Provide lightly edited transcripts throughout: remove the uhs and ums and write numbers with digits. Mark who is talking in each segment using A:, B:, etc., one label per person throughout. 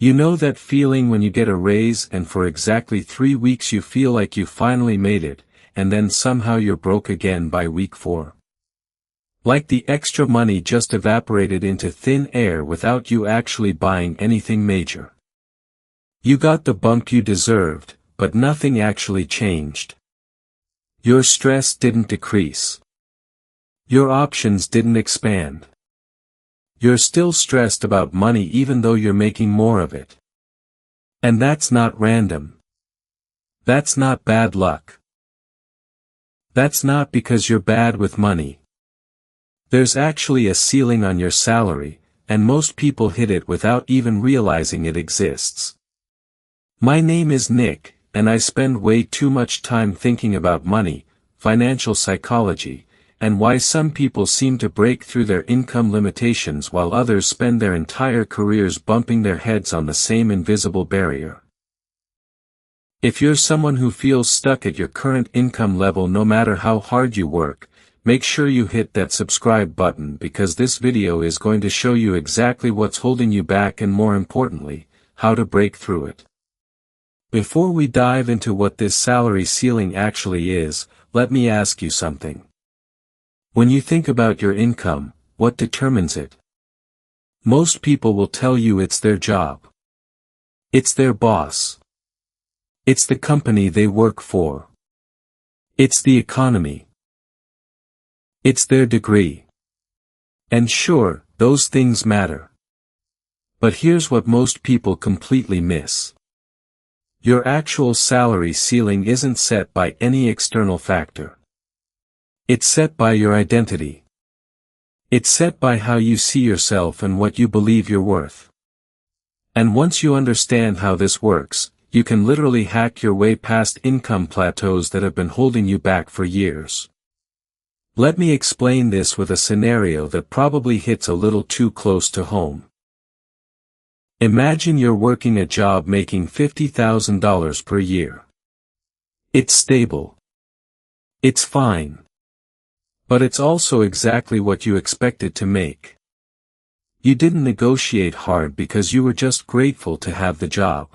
A: You know that feeling when you get a raise and for exactly 3 weeks you feel like you finally made it, and then somehow you're broke again by week 4. Like the extra money just evaporated into thin air without you actually buying anything major. You got the bump you deserved, but nothing actually changed. Your stress didn't decrease. Your options didn't expand. You're still stressed about money even though you're making more of it. And that's not random. That's not bad luck. That's not because you're bad with money. There's actually a ceiling on your salary, and most people hit it without even realizing it exists. My name is Nick, and I spend way too much time thinking about money, financial psychology, and why some people seem to break through their income limitations while others spend their entire careers bumping their heads on the same invisible barrier. If you're someone who feels stuck at your current income level no matter how hard you work, make sure you hit that subscribe button because this video is going to show you exactly what's holding you back and more importantly, how to break through it. Before we dive into what this salary ceiling actually is, let me ask you something. When you think about your income, what determines it? Most people will tell you it's their job. It's their boss. It's the company they work for. It's the economy. It's their degree. And sure, those things matter. But here's what most people completely miss. Your actual salary ceiling isn't set by any external factor. It's set by your identity. It's set by how you see yourself and what you believe you're worth. And once you understand how this works, you can literally hack your way past income plateaus that have been holding you back for years. Let me explain this with a scenario that probably hits a little too close to home. Imagine you're working a job making $50,000 per year. It's stable. It's fine. But it's also exactly what you expected to make. You didn't negotiate hard because you were just grateful to have the job.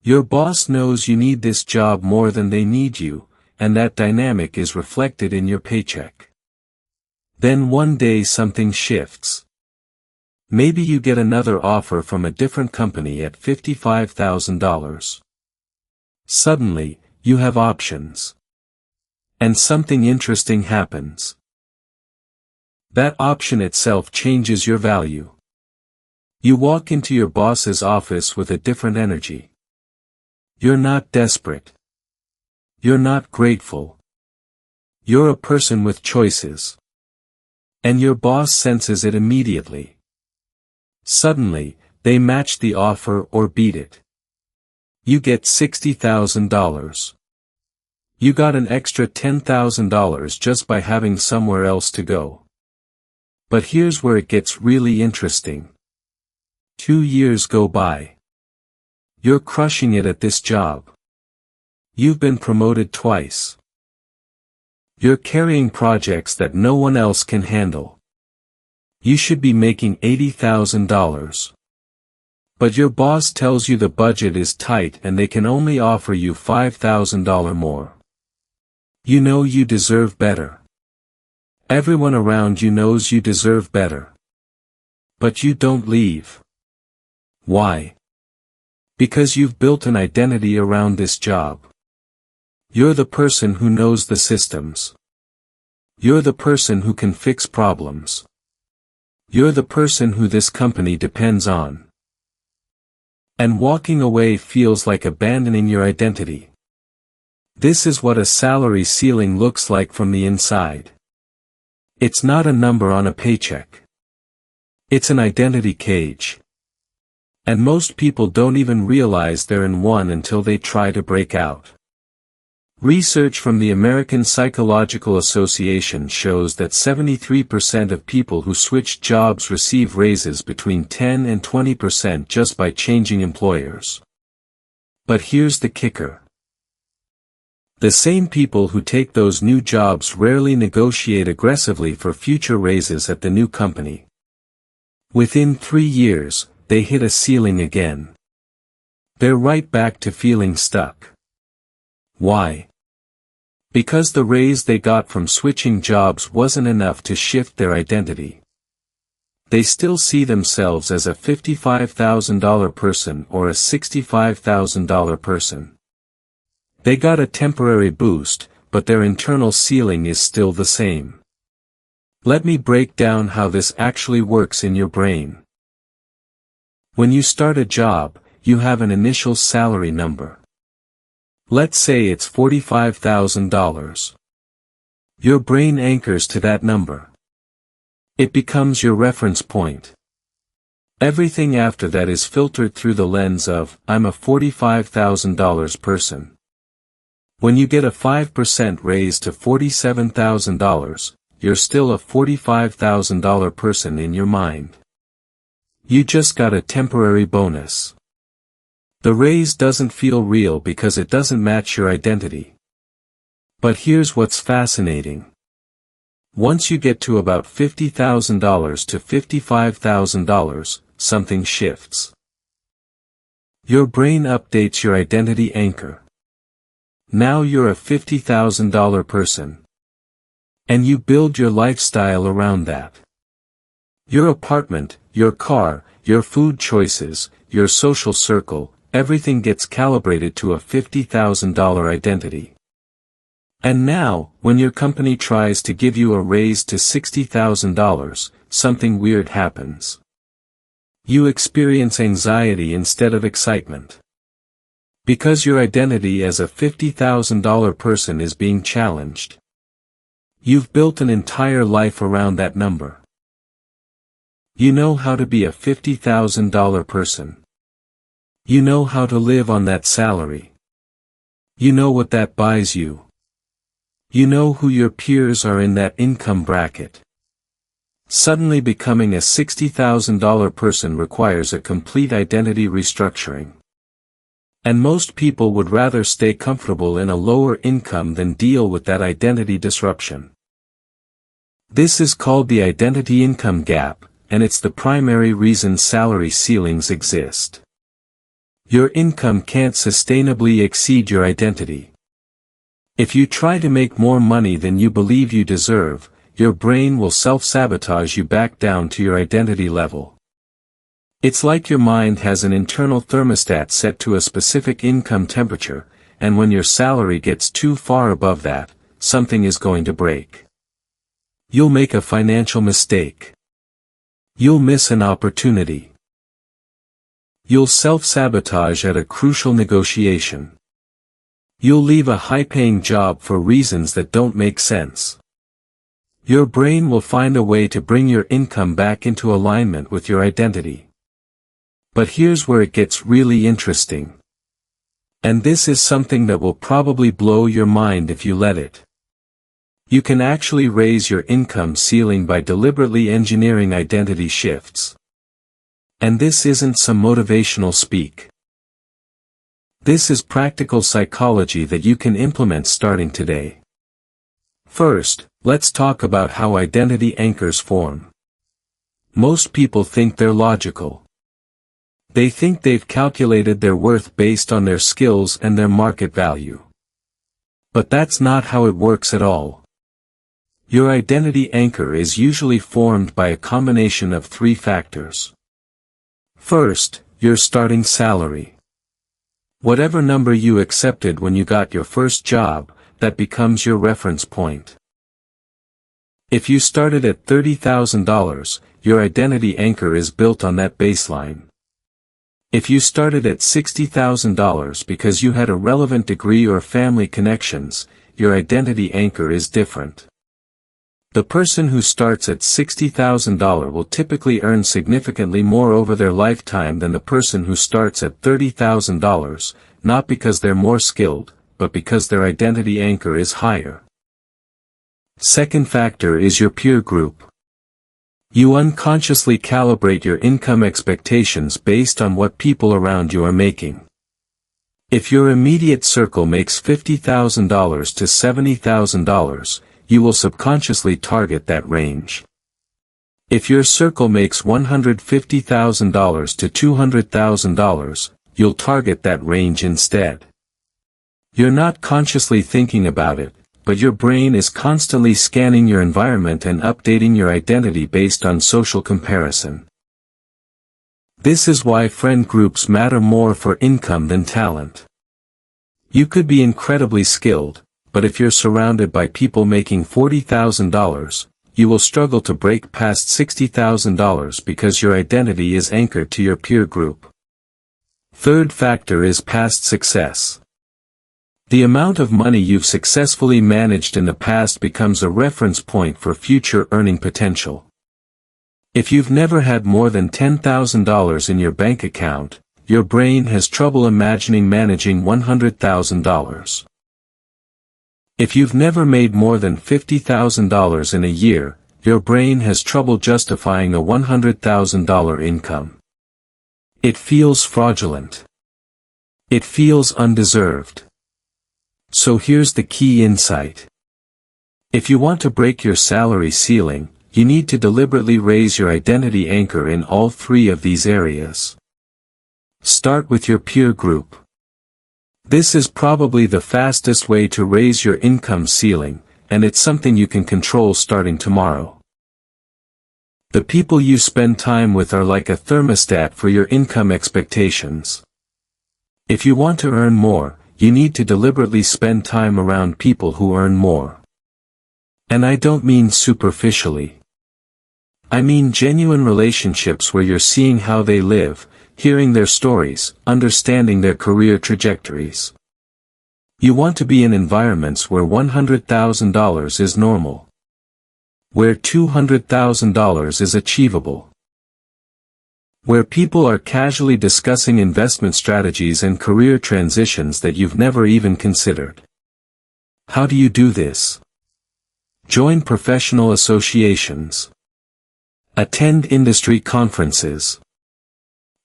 A: Your boss knows you need this job more than they need you, and that dynamic is reflected in your paycheck. Then one day something shifts. Maybe you get another offer from a different company at $55,000. Suddenly, you have options. And something interesting happens. That option itself changes your value. You walk into your boss's office with a different energy. You're not desperate. You're not grateful. You're a person with choices. And your boss senses it immediately. Suddenly, they match the offer or beat it. You get $60,000. You got an extra $10,000 just by having somewhere else to go. But here's where it gets really interesting. 2 years go by. You're crushing it at this job. You've been promoted twice. You're carrying projects that no one else can handle. You should be making $80,000. But your boss tells you the budget is tight and they can only offer you $5,000 more. You know you deserve better. Everyone around you knows you deserve better. But you don't leave. Why? Because you've built an identity around this job. You're the person who knows the systems. You're the person who can fix problems. You're the person who this company depends on. And walking away feels like abandoning your identity. This is what a salary ceiling looks like from the inside. It's not a number on a paycheck. It's an identity cage. And most people don't even realize they're in one until they try to break out. Research from the American Psychological Association shows that 73% of people who switch jobs receive raises between 10 and 20% just by changing employers. But here's the kicker. The same people who take those new jobs rarely negotiate aggressively for future raises at the new company. Within 3 years, they hit a ceiling again. They're right back to feeling stuck. Why? Because the raise they got from switching jobs wasn't enough to shift their identity. They still see themselves as a $55,000 person or a $65,000 person. They got a temporary boost, but their internal ceiling is still the same. Let me break down how this actually works in your brain. When you start a job, you have an initial salary number. Let's say it's $45,000. Your brain anchors to that number. It becomes your reference point. Everything after that is filtered through the lens of, I'm a $45,000 person. When you get a 5% raise to $47,000, you're still a $45,000 person in your mind. You just got a temporary bonus. The raise doesn't feel real because it doesn't match your identity. But here's what's fascinating. Once you get to about $50,000 to $55,000, something shifts. Your brain updates your identity anchor. Now you're a $50,000 person. And you build your lifestyle around that. Your apartment, your car, your food choices, your social circle, everything gets calibrated to a $50,000 identity. And now, when your company tries to give you a raise to $60,000, something weird happens. You experience anxiety instead of excitement. Because your identity as a $50,000 person is being challenged. You've built an entire life around that number. You know how to be a $50,000 person. You know how to live on that salary. You know what that buys you. You know who your peers are in that income bracket. Suddenly becoming a $60,000 person requires a complete identity restructuring. And most people would rather stay comfortable in a lower income than deal with that identity disruption. This is called the identity income gap, and it's the primary reason salary ceilings exist. Your income can't sustainably exceed your identity. If you try to make more money than you believe you deserve, your brain will self-sabotage you back down to your identity level. It's like your mind has an internal thermostat set to a specific income temperature, and when your salary gets too far above that, something is going to break. You'll make a financial mistake. You'll miss an opportunity. You'll self-sabotage at a crucial negotiation. You'll leave a high-paying job for reasons that don't make sense. Your brain will find a way to bring your income back into alignment with your identity. But here's where it gets really interesting. And this is something that will probably blow your mind if you let it. You can actually raise your income ceiling by deliberately engineering identity shifts. And this isn't some motivational speak. This is practical psychology that you can implement starting today. First, let's talk about how identity anchors form. Most people think they're logical. They think they've calculated their worth based on their skills and their market value. But that's not how it works at all. Your identity anchor is usually formed by a combination of three factors. First, your starting salary. Whatever number you accepted when you got your first job, that becomes your reference point. If you started at $30,000, your identity anchor is built on that baseline. If you started at $60,000 because you had a relevant degree or family connections, your identity anchor is different. The person who starts at $60,000 will typically earn significantly more over their lifetime than the person who starts at $30,000, not because they're more skilled, but because their identity anchor is higher. Second factor is your peer group. You unconsciously calibrate your income expectations based on what people around you are making. If your immediate circle makes $50,000 to $70,000, you will subconsciously target that range. If your circle makes $150,000 to $200,000, you'll target that range instead. You're not consciously thinking about it, but your brain is constantly scanning your environment and updating your identity based on social comparison. This is why friend groups matter more for income than talent. You could be incredibly skilled, but if you're surrounded by people making $40,000, you will struggle to break past $60,000 because your identity is anchored to your peer group. Third factor is past success. The amount of money you've successfully managed in the past becomes a reference point for future earning potential. If you've never had more than $10,000 in your bank account, your brain has trouble imagining managing $100,000. If you've never made more than $50,000 in a year, your brain has trouble justifying a $100,000 income. It feels fraudulent. It feels undeserved. So here's the key insight. If you want to break your salary ceiling, you need to deliberately raise your identity anchor in all three of these areas. Start with your peer group. This is probably the fastest way to raise your income ceiling, and it's something you can control starting tomorrow. The people you spend time with are like a thermostat for your income expectations. If you want to earn more, you need to deliberately spend time around people who earn more. And I don't mean superficially. I mean genuine relationships where you're seeing how they live, hearing their stories, understanding their career trajectories. You want to be in environments where $100,000 is normal. Where $200,000 is achievable. Where people are casually discussing investment strategies and career transitions that you've never even considered. How do you do this? Join professional associations. Attend industry conferences.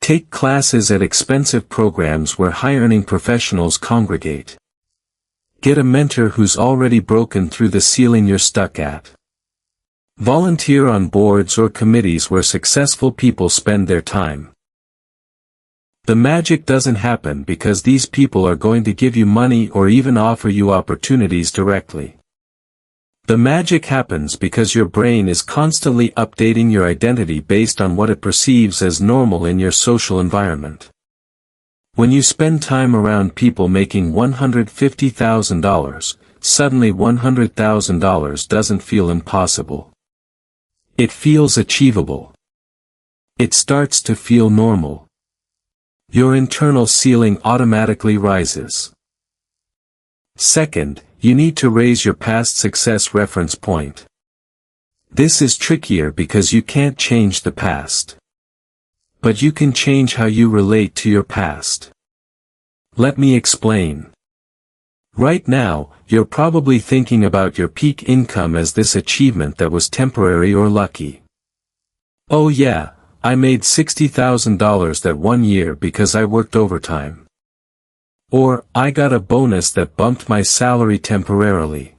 A: Take classes at expensive programs where high-earning professionals congregate. Get a mentor who's already broken through the ceiling you're stuck at. Volunteer on boards or committees where successful people spend their time. The magic doesn't happen because these people are going to give you money or even offer you opportunities directly. The magic happens because your brain is constantly updating your identity based on what it perceives as normal in your social environment. When you spend time around people making $150,000, suddenly $100,000 doesn't feel impossible. It feels achievable. It starts to feel normal. Your internal ceiling automatically rises. Second, you need to raise your past success reference point. This is trickier because you can't change the past. But you can change how you relate to your past. Let me explain. Right now, you're probably thinking about your peak income as this achievement that was temporary or lucky. Oh yeah, I made $60,000 that one year because I worked overtime. Or, I got a bonus that bumped my salary temporarily.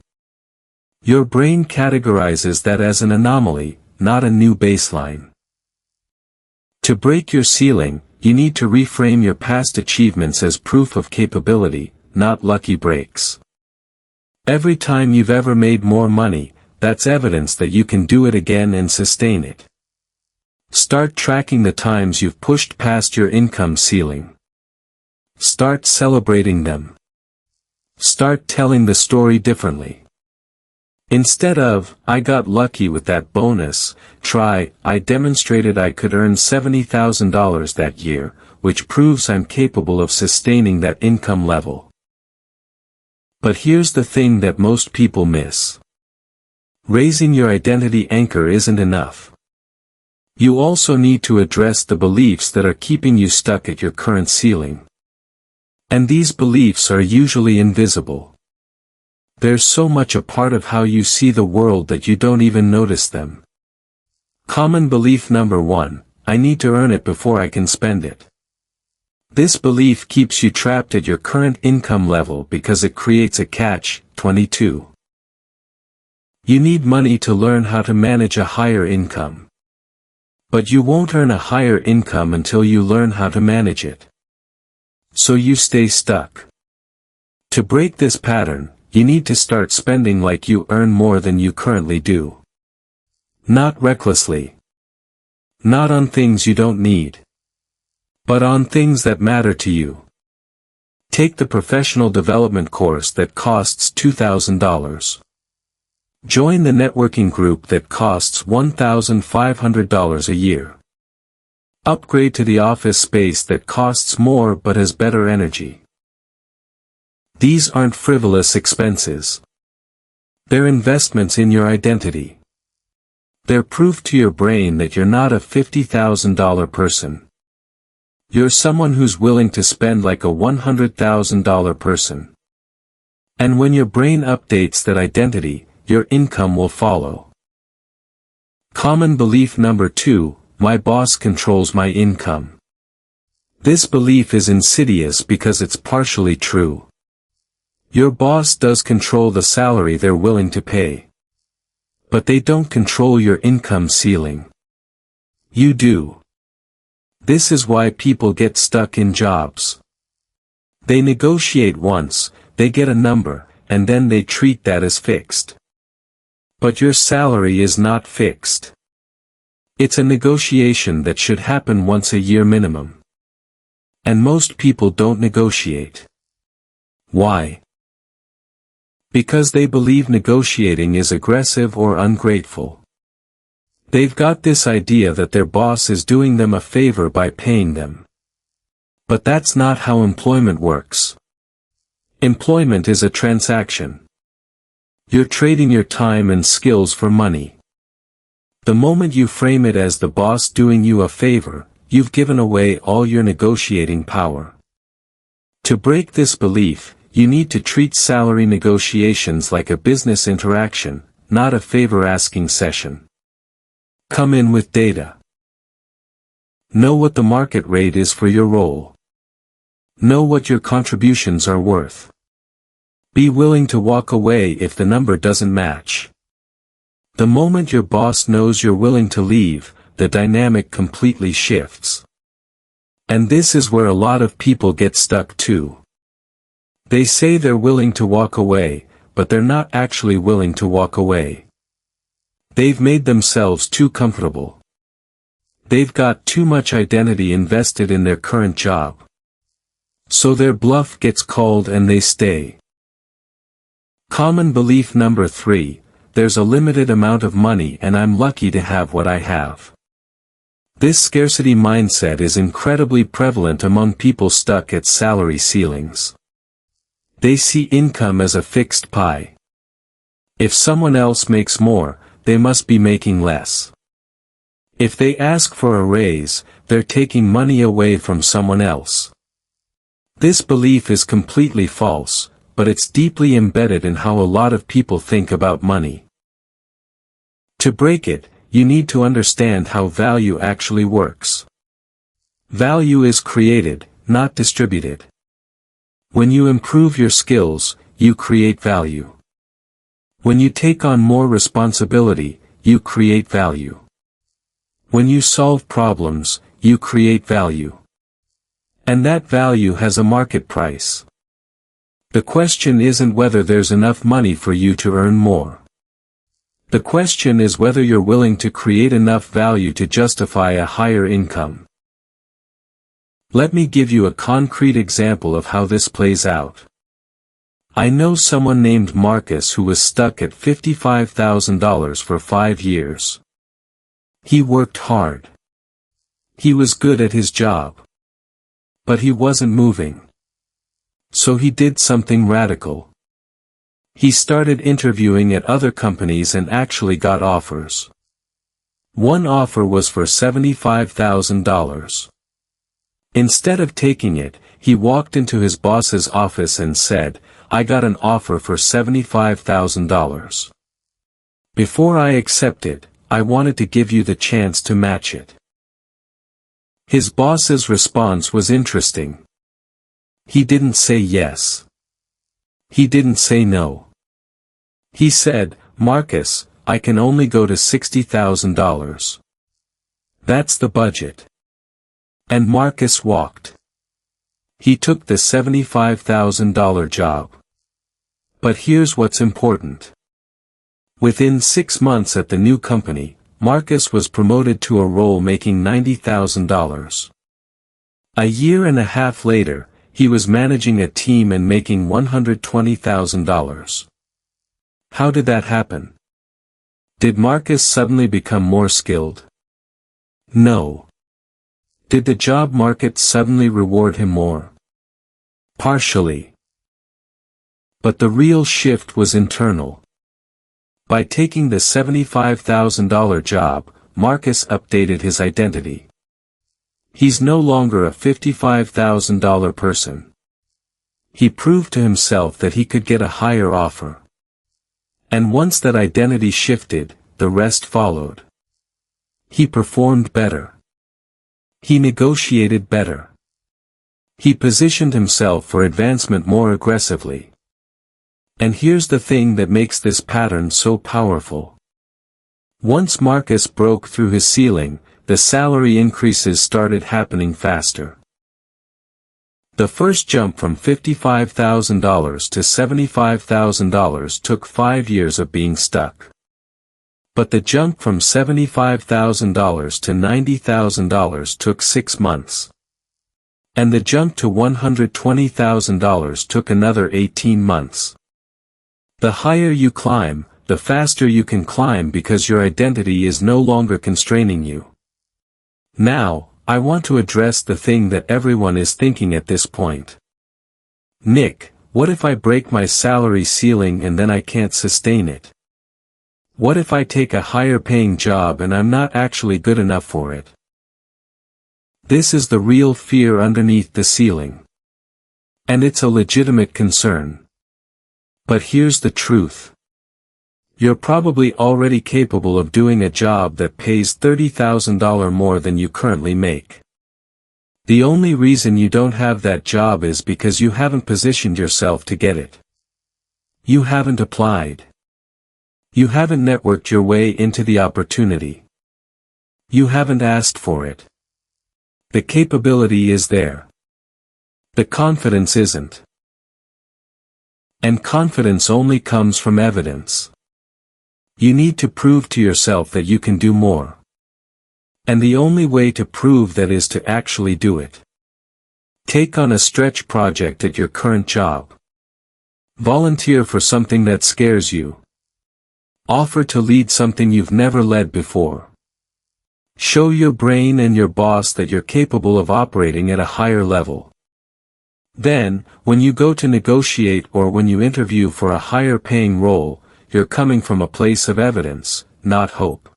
A: Your brain categorizes that as an anomaly, not a new baseline. To break your ceiling, you need to reframe your past achievements as proof of capability, not lucky breaks. Every time you've ever made more money, that's evidence that you can do it again and sustain it. Start tracking the times you've pushed past your income ceiling. Start celebrating them. Start telling the story differently. Instead of, I got lucky with that bonus, try, I demonstrated I could earn $70,000 that year, which proves I'm capable of sustaining that income level. But here's the thing that most people miss. Raising your identity anchor isn't enough. You also need to address the beliefs that are keeping you stuck at your current ceiling. And these beliefs are usually invisible. They're so much a part of how you see the world that you don't even notice them. Common belief number 1, I need to earn it before I can spend it. This belief keeps you trapped at your current income level because it creates a catch-22. You need money to learn how to manage a higher income. But you won't earn a higher income until you learn how to manage it. So you stay stuck. To break this pattern, you need to start spending like you earn more than you currently do. Not recklessly. Not on things you don't need. But on things that matter to you. Take the professional development course that costs $2,000. Join the networking group that costs $1,500 a year. Upgrade to the office space that costs more but has better energy. These aren't frivolous expenses. They're investments in your identity. They're proof to your brain that you're not a $50,000 person. You're someone who's willing to spend like a $100,000 person. And when your brain updates that identity, your income will follow. Common belief number 2, my boss controls my income. This belief is insidious because it's partially true. Your boss does control the salary they're willing to pay. But they don't control your income ceiling. You do. This is why people get stuck in jobs. They negotiate once, they get a number, and then they treat that as fixed. But your salary is not fixed. It's a negotiation that should happen once a year minimum. And most people don't negotiate. Why? Because they believe negotiating is aggressive or ungrateful. They've got this idea that their boss is doing them a favor by paying them. But that's not how employment works. Employment is a transaction. You're trading your time and skills for money. The moment you frame it as the boss doing you a favor, you've given away all your negotiating power. To break this belief, you need to treat salary negotiations like a business interaction, not a favor-asking session. Come in with data. Know what the market rate is for your role. Know what your contributions are worth. Be willing to walk away if the number doesn't match. The moment your boss knows you're willing to leave, the dynamic completely shifts. And this is where a lot of people get stuck too. They say they're willing to walk away, but they're not actually willing to walk away. They've made themselves too comfortable. They've got too much identity invested in their current job. So their bluff gets called and they stay. Common belief number 3, there's a limited amount of money and I'm lucky to have what I have. This scarcity mindset is incredibly prevalent among people stuck at salary ceilings. They see income as a fixed pie. If someone else makes more, they must be making less. If they ask for a raise, they're taking money away from someone else. This belief is completely false, but it's deeply embedded in how a lot of people think about money. To break it, you need to understand how value actually works. Value is created, not distributed. When you improve your skills, you create value. When you take on more responsibility, you create value. When you solve problems, you create value. And that value has a market price. The question isn't whether there's enough money for you to earn more. The question is whether you're willing to create enough value to justify a higher income. Let me give you a concrete example of how this plays out. I know someone named Marcus who was stuck at $55,000 for 5 years. He worked hard. He was good at his job. But he wasn't moving. So he did something radical. He started interviewing at other companies and actually got offers. One offer was for $75,000. Instead of taking it, he walked into his boss's office and said, "I got an offer for $75,000. Before I accept it, I wanted to give you the chance to match it." His boss's response was interesting. He didn't say yes. He didn't say no. He said, "Marcus, I can only go to $60,000. That's the budget. And Marcus walked. He took the $75,000 job. But here's what's important. Within 6 months at the new company, Marcus was promoted to a role making $90,000. A year and a half later, he was managing a team and making $120,000. How did that happen? Did Marcus suddenly become more skilled? No. Did the job market suddenly reward him more? Partially. But the real shift was internal. By taking the $75,000 job, Marcus updated his identity. He's no longer a $55,000 person. He proved to himself that he could get a higher offer. And once that identity shifted, the rest followed. He performed better. He negotiated better. He positioned himself for advancement more aggressively. And here's the thing that makes this pattern so powerful. Once Marcus broke through his ceiling, the salary increases started happening faster. The first jump from $55,000 to $75,000 took 5 years of being stuck. But the jump from $75,000 to $90,000 took 6 months. And the jump to $120,000 took another 18 months. The higher you climb, the faster you can climb because your identity is no longer constraining you. Now, I want to address the thing that everyone is thinking at this point. Nick, what if I break my salary ceiling and then I can't sustain it? What if I take a higher paying job and I'm not actually good enough for it? This is the real fear underneath the ceiling. And it's a legitimate concern. But here's the truth. You're probably already capable of doing a job that pays $30,000 more than you currently make. The only reason you don't have that job is because you haven't positioned yourself to get it. You haven't applied. You haven't networked your way into the opportunity. You haven't asked for it. The capability is there. The confidence isn't. And confidence only comes from evidence. You need to prove to yourself that you can do more. And the only way to prove that is to actually do it. Take on a stretch project at your current job. Volunteer for something that scares you. Offer to lead something you've never led before. Show your brain and your boss that you're capable of operating at a higher level. Then, when you go to negotiate or when you interview for a higher paying role, you're coming from a place of evidence, not hope.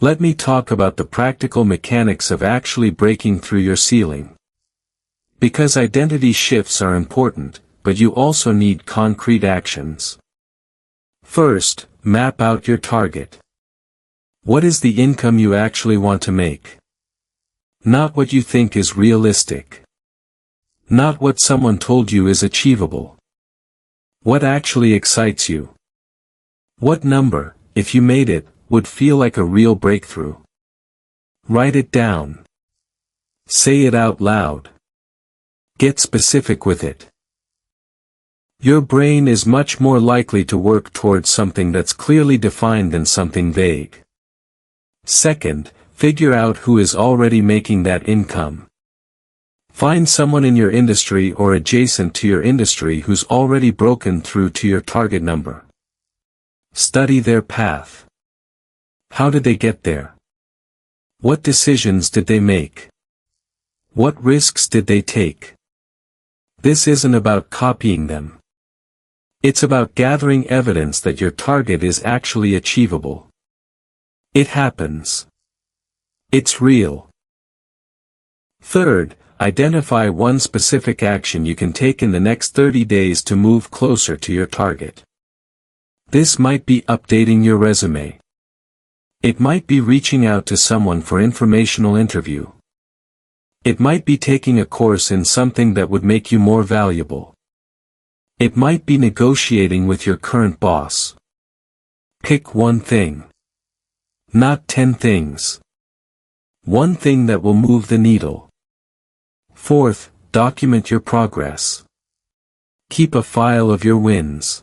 A: Let me talk about the practical mechanics of actually breaking through your ceiling. Because identity shifts are important, but you also need concrete actions. First, map out your target. What is the income you actually want to make? Not what you think is realistic. Not what someone told you is achievable. What actually excites you? What number, if you made it, would feel like a real breakthrough? Write it down. Say it out loud. Get specific with it. Your brain is much more likely to work towards something that's clearly defined than something vague. Second, figure out who is already making that income. Find someone in your industry or adjacent to your industry who's already broken through to your target number. Study their path. How did they get there? What decisions did they make? What risks did they take? This isn't about copying them. It's about gathering evidence that your target is actually achievable. It happens. It's real. Third, identify one specific action you can take in the next 30 days to move closer to your target. This might be updating your resume. It might be reaching out to someone for informational interview. It might be taking a course in something that would make you more valuable. It might be negotiating with your current boss. Pick one thing. Not 10 things. One thing that will move the needle. Fourth, document your progress. Keep a file of your wins.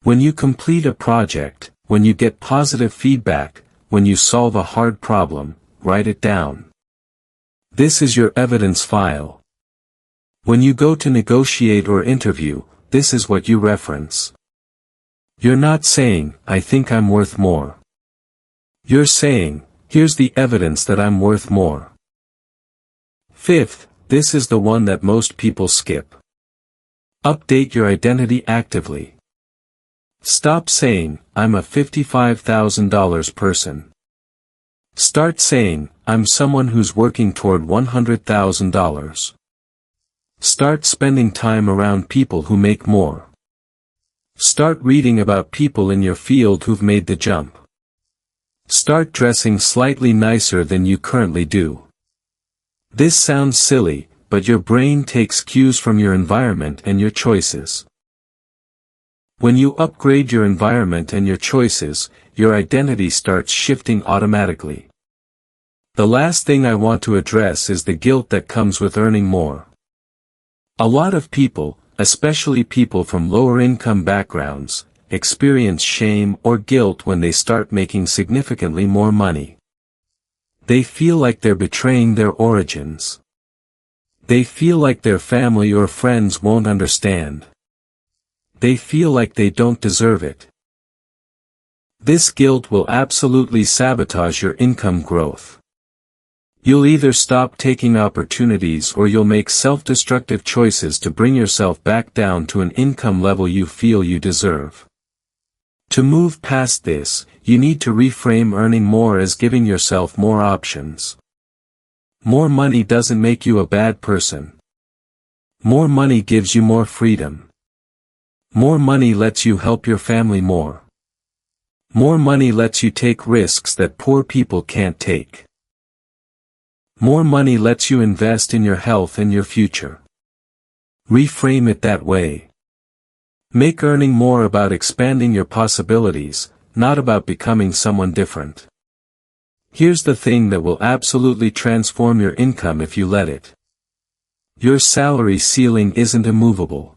A: When you complete a project, when you get positive feedback, when you solve a hard problem, write it down. This is your evidence file. When you go to negotiate or interview, this is what you reference. You're not saying, "I think I'm worth more." You're saying, "Here's the evidence that I'm worth more." Fifth, this is the one that most people skip. Update your identity actively. Stop saying, "I'm a $55,000 person." Start saying, "I'm someone who's working toward $100,000. Start spending time around people who make more. Start reading about people in your field who've made the jump. Start dressing slightly nicer than you currently do. This sounds silly, but your brain takes cues from your environment and your choices. When you upgrade your environment and your choices, your identity starts shifting automatically. The last thing I want to address is the guilt that comes with earning more. A lot of people, especially people from lower income backgrounds, experience shame or guilt when they start making significantly more money. They feel like they're betraying their origins. They feel like their family or friends won't understand. They feel like they don't deserve it. This guilt will absolutely sabotage your income growth. You'll either stop taking opportunities or you'll make self-destructive choices to bring yourself back down to an income level you feel you deserve. To move past this, you need to reframe earning more as giving yourself more options. More money doesn't make you a bad person. More money gives you more freedom. More money lets you help your family more. More money lets you take risks that poor people can't take. More money lets you invest in your health and your future. Reframe it that way. Make earning more about expanding your possibilities, not about becoming someone different. Here's the thing that will absolutely transform your income if you let it. Your salary ceiling isn't immovable.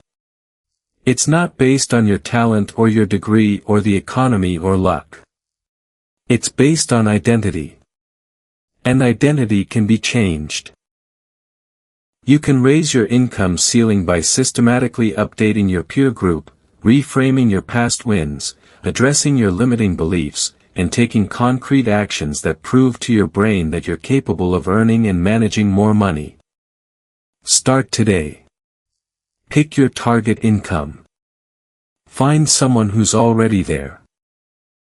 A: It's not based on your talent or your degree or the economy or luck. It's based on identity. And identity can be changed. You can raise your income ceiling by systematically updating your peer group, reframing your past wins, addressing your limiting beliefs, and taking concrete actions that prove to your brain that you're capable of earning and managing more money. Start today. Pick your target income. Find someone who's already there.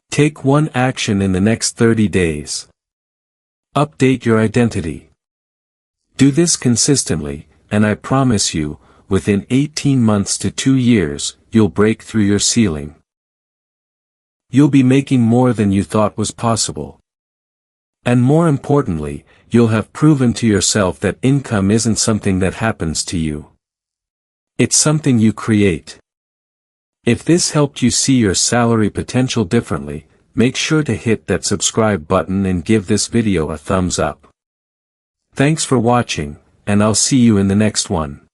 A: Take one action in the next 30 days. Update your identity. Do this consistently, and I promise you, within 18 months to 2 years, you'll break through your ceiling. You'll be making more than you thought was possible. And more importantly, you'll have proven to yourself that income isn't something that happens to you. It's something you create. If this helped you see your salary potential differently, make sure to hit that subscribe button and give this video a thumbs up. Thanks for watching, and I'll see you in the next one.